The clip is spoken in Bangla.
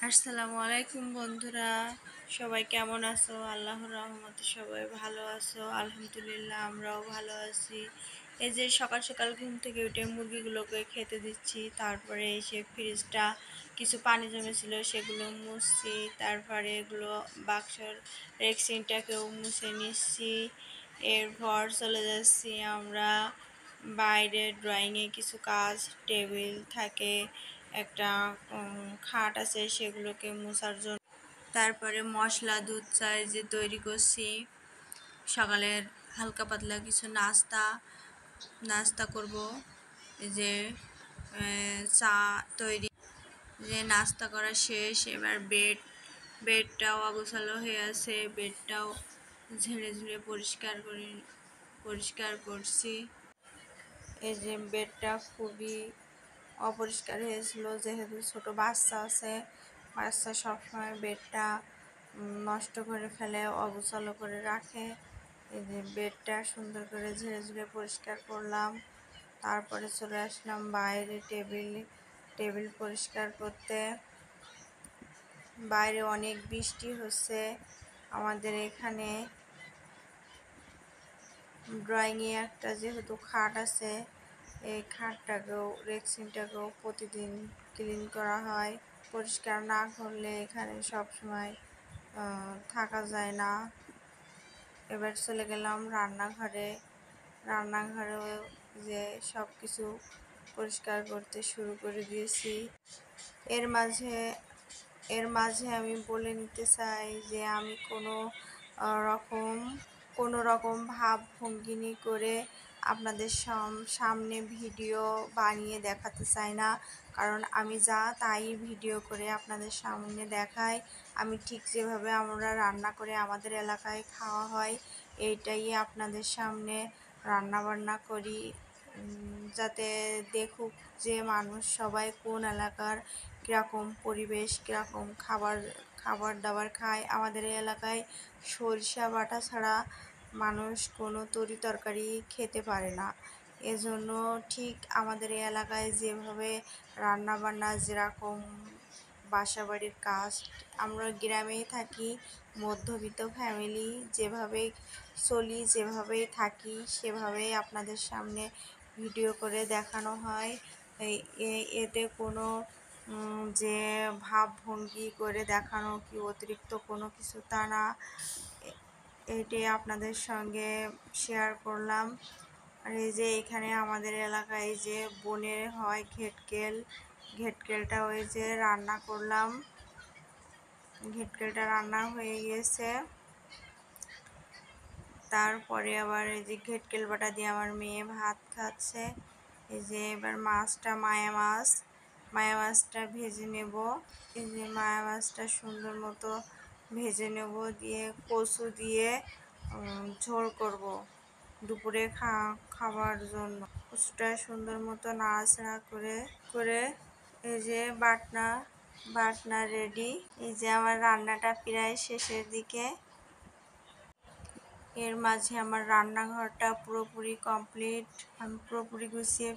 আসসালামু আলাইকুম বন্ধুরা, সবাই কেমন আছো? আল্লাহর রহমতে সবাই ভালো আছো? আলহামদুলিল্লাহ, আমরাও ভালো আছি। এই যে সকাল সকাল ঘুম থেকে উঠে মুরগিগুলোকে খেতে দিচ্ছি, তারপরে এসে ফ্রিজটা কিছু পানি জমেছিল সেগুলো মুছছি, তারপরে এগুলো বাক্সর রেক্সিনটাকেও মুছে নিচ্ছি। এরপর চলে যাচ্ছি আমরা বাইরে। ড্রয়িংয়ে কিছু কাজ, টেবিল থাকে, একটা খাট আছে, সেগুলোকে মোছার জন্য। তারপরে মশলা দুধ চা যে তৈরি করছি, সকালের হালকা পাতলা কিছু নাস্তা করব। এই যে চা তৈরি, যে নাস্তা করা শেষ। এবার বেডটাও অগোছালো হয়ে আছে, বেডটাও ঝেড়ে ঝেড়ে পরিষ্কার করছি। এই যে বেডটা খুবই অপরিষ্কার হয়েছিল, যেহেতু ছোট বাচ্চা আছে। বাচ্চা সবসময় বেডটা নষ্ট করে ফেলে, অগোছালো করে রাখে। এই যে বেডটা সুন্দর করে ঝেড়ে ঝেড়ে পরিষ্কার করলাম। তারপরে চলে আসলাম বাইরে টেবিল পরিষ্কার করতে। বাইরে অনেক বৃষ্টি হচ্ছে। আমাদের এখানে ড্রয়িংয়ে একটা যেহেতু খাট আছে, এই খাটটাকেও রেক্সিনটাকেও প্রতিদিন ক্লিন করা হয়। পরিষ্কার না করলে এখানে সব সময় থাকা যায় না। এবার চলে গেলাম রান্নাঘরেও যে সব কিছু পরিষ্কার করতে শুরু করে দিয়েছি। এর মাঝে আমি বলে নিতে চাই যে আমি কোনো রকম ভাবভঙ্গি করে আপনাদের সামনে ভিডিও বানিয়ে দেখাতে চাই না, কারণ আমি যা তাই ভিডিও করে আপনাদের সামনে দেখাই। আমি ঠিক যেভাবে আমরা রান্না করে আমাদের এলাকায় খাওয়া হয়, এইটাই আপনাদের সামনে রান্না বান্না করি, যাতে দেখুক যে মানুষ সবাই কোন এলাকার কীরকম পরিবেশ, কীরকম খাবার দাবার খায়। আমাদের এই এলাকায় সরিষা বাটা ছাড়া মানুষ কোনো তরকারি খেতে পারে না। এজন্য ঠিক আমাদের এই এলাকায় যেভাবে রান্না বান্না, যেরকম বাসাবাড়ির কাজ, আমরা গ্রামেই থাকি, মধ্যবিত্ত ফ্যামিলি, যেভাবে চলি, যেভাবেই থাকি, সেভাবেই আপনাদের সামনে ভিডিও করে দেখানো হয়। এতে কোনো যে ভাবভঙ্গি করে দেখানো কি অতিরিক্ত কোনো কিছু তা না, এটাই আপনাদের সঙ্গে শেয়ার করলাম। আর এই যে এখানে আমাদের এলাকায় যে বনের হয় ঘেটকেলটা ওই যে রান্না করলাম, ঘেটকেলটা রান্না হয়ে গেছে। তারপরে আবার এই যে ঘেটকেল বাটা দিয়ে আমার মেয়ে ভাত খাচ্ছে। এই যে এবার মায়া মাছটা ভেজে নেব। এই যে মায়া মাছটা সুন্দর মতো ভেজে নেব, দিয়ে কচু দিয়ে ঝোল করব দুপুরে খাবার জন্য। কচুটা সুন্দর মতো নাড়াচাড়া করে এই যে বাটনা রেডি। এই যে আমার রান্নাটা প্রায় শেষের দিকে। এর মাঝে আমার রান্নাঘরটা পুরোপুরি কমপ্লিট, আমি পুরোপুরি গুছিয়ে